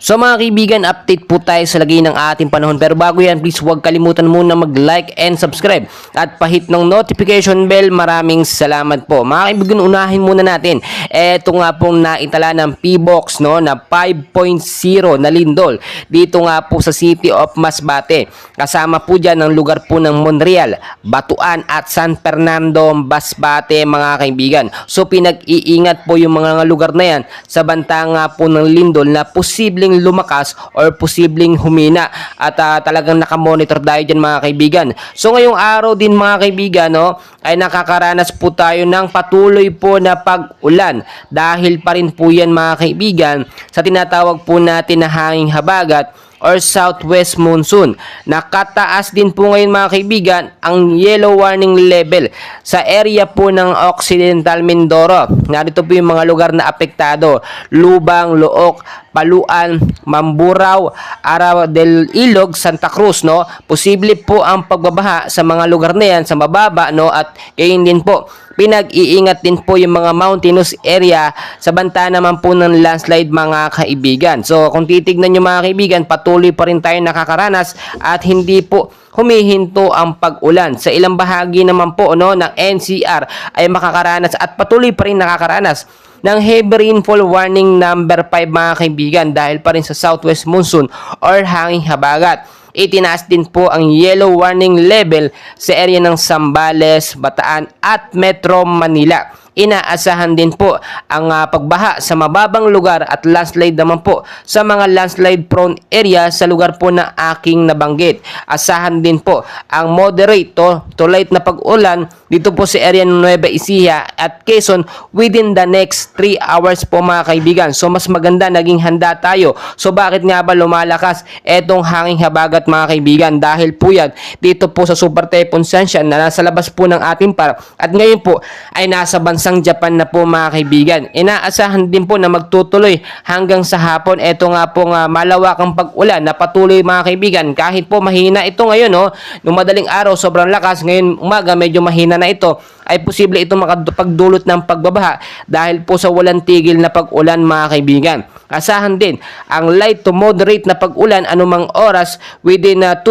So mga kaibigan, update po tayo sa lagay ng ating panahon. Pero bago yan, please huwag kalimutan muna mag-like and subscribe. At pahit ng notification bell, maraming salamat po. Mga kaibigan, unahin muna natin. Ito nga pong naitala ng P-Box no, na 5.0 na lindol. Dito nga po sa City of Masbate. Kasama po dyan ang lugar po ng Monreal, Batuan at San Fernando, Masbate mga kaibigan. So pinag-iingat po yung mga lugar na yan sa banta nga po ng lindol na posibleng lumakas or posibleng humina at talagang nakamonitor tayo dyan mga kaibigan. So ngayong araw din mga kaibigan no, ay nakakaranas po tayo ng patuloy po na pag-ulan dahil pa rin po yan mga kaibigan sa tinatawag po natin na hanging habagat or southwest monsoon. Nakataas din po ngayon mga kaibigan ang yellow warning level sa area po ng Occidental Mindoro. Narito po yung mga lugar na apektado: Lubang, Look, Paluan, Mamburao, Araw del Ilog, Santa Cruz no. Posible po ang pagbabaha sa mga lugar na yan sa mababa no, at gayon din po pinag-iingat din po yung mga mountainous area sa banta naman po ng landslide mga kaibigan. So kung titignan nyo mga kaibigan, patuloy pa rin tayo nakakaranas at hindi po humihinto ang pag-ulan. Sa ilang bahagi naman po no, ng NCR ay makakaranas at patuloy pa rin nakakaranas ng heavy rainfall warning number 5 mga kaibigan dahil pa rin sa southwest monsoon or hanging habagat. Itinaas din po ang yellow warning level sa area ng Zambales, Bataan at Metro Manila. Inaasahan din po ang pagbaha sa mababang lugar at landslide naman po sa mga landslide prone area sa lugar po na aking nabanggit. Asahan din po ang moderate to light na pag-ulan dito po sa area ng Nueva Ecija at Quezon within the next 3 hours po mga kaibigan. So mas maganda naging handa tayo. So bakit nga ba lumalakas etong hanging habagat mga kaibigan? Dahil po yan dito po sa Super Typhoon Shanshan na nasa labas po ng ating par at ngayon po ay nasa bansang Japan na po mga kaibigan. Inaasahan din po na magtutuloy hanggang sa hapon. Ito nga po malawakang pag-ulan na patuloy mga kaibigan. Kahit po mahina ito ngayon no, nung madaling araw sobrang lakas, ngayon umaga medyo mahina na ito, ay posible ito makapagdulot ng pagbabaha dahil po sa walang tigil na pag-ulan mga kaibigan. Asahan din ang light to moderate na pag-ulan anumang oras within 2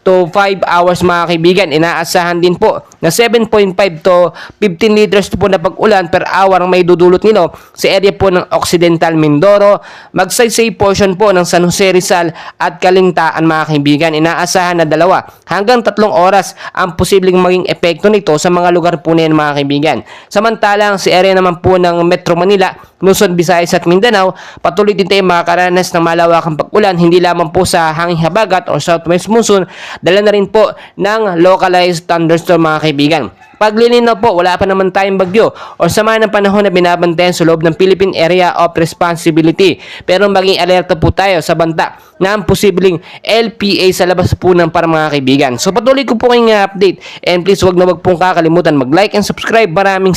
to 5 hours mga kaibigan. Inaasahan din po na 7.5 to 15 liters po na pag-ulan per hour ang may dudulot nito sa area po ng Occidental Mindoro, magsaysay portion po ng San Jose Rizal at Kalintaan mga kaibigan. Inaasahan na 2 hanggang 3 oras ang posibleng maging epekto nito sa mga lugar po na yan mga kaibigan. Samantalang sa area naman po ng Metro Manila, Luzon, Visayas at Mindanao, patuloy din tayo makakaranas ng malawakang pag-ulan hindi lamang po sa hanging habagat o southwest monsoon, dala na rin po ng localized thunderstorm mga kaibigan. Paglilinaw po, wala pa naman tayong bagyo o sama ng panahon na binabantayan sa loob ng Philippine Area of Responsibility. Pero maging alerto po tayo sa banta na ang posibleng LPA sa labas po ng para mga kaibigan. So patuloy ko po kayong update and please wag na wag pong kakalimutan mag-like and subscribe. Maraming